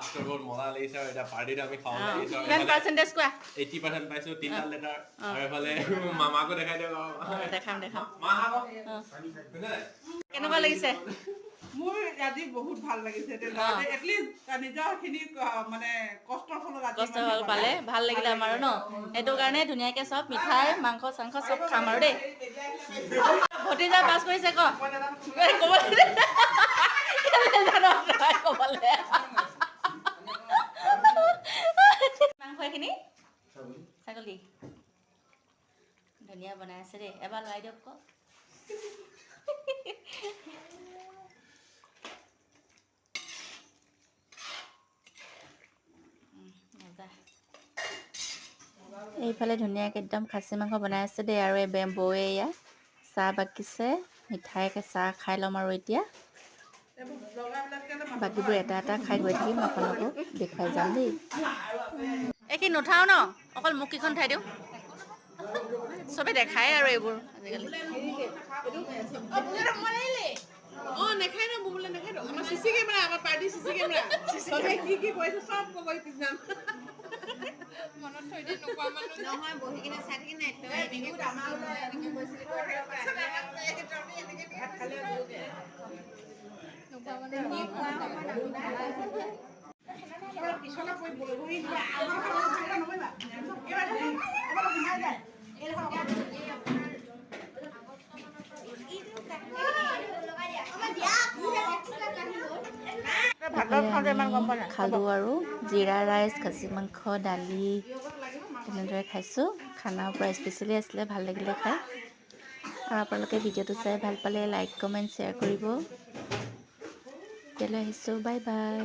last বহুত মজা লাগিছে আৰু এটা পাৰ্টিত আমি খাব লাগিছে কিমান পাৰ্চেন্টেজ কোৱা 80% পাইছো 3টা লেটাৰ আৰু এফালে মামাকো দেখাই দিওঁ দেখাম মা হাও কেনেকুৱা লাগিছে মোৰ আজি বহুত ভাল লাগিছে এটলিষ্ট নিজৰখিনি মানে কষ্টৰ ফলত পালে ভাল লাগিলে আমাৰো ন সেইটো কাৰণে ধুনীয়াকে চব মিঠাই মাংস চাংস চব খাম আৰু দেই ভতিজা পাছ কৰিছে কবলে মাংস এখিনি ছাগলী ধুনীয়া বনাই আছে দেই এবাৰ লৰাই দিয়ক এইফালে ধুনীয়াকৈ একদম খাচী মাংস বনাই আছে দেই আৰু এই বৌয়ে এয়া চাহ বাকিছে মিঠাইকে চাহ খাই ল'ম আৰু এতিয়া বাকীবোৰ এটা এটা খাই গৈ থাকিম আপোনালোকক দেখুৱাই যাম দেই এইখিনি নুঠাও ন অকল মোক কিখন ঠাই দিওঁ চবে দেখাই আৰু এইবোৰ আজিকালি নেখাই ন বুবলে নেখাই আমাৰ চিচি কেমেৰা আমাৰ পাৰ্টি চিচি কেমেৰা চবে কি কৈছে চব ক'ব পিছাম মনত থৈ দি নোকোৱা মানুহ নহয় বহি কিনে চাই থাকি নাই এনেকে খালোঁ আৰু জিৰা ৰাইচ খাচী মাংস দালি তেনেদৰে খাইছোঁ খানা পূৰা স্পেচিয়েলি আছিলে ভাল লাগিলে খাই আৰু আপোনালোকে ভিডিঅ'টো চাই ভাল পালে লাইক কমেণ্ট শ্বেয়াৰ কৰিব এতিয়ালৈ আহিছোঁ বাই বাই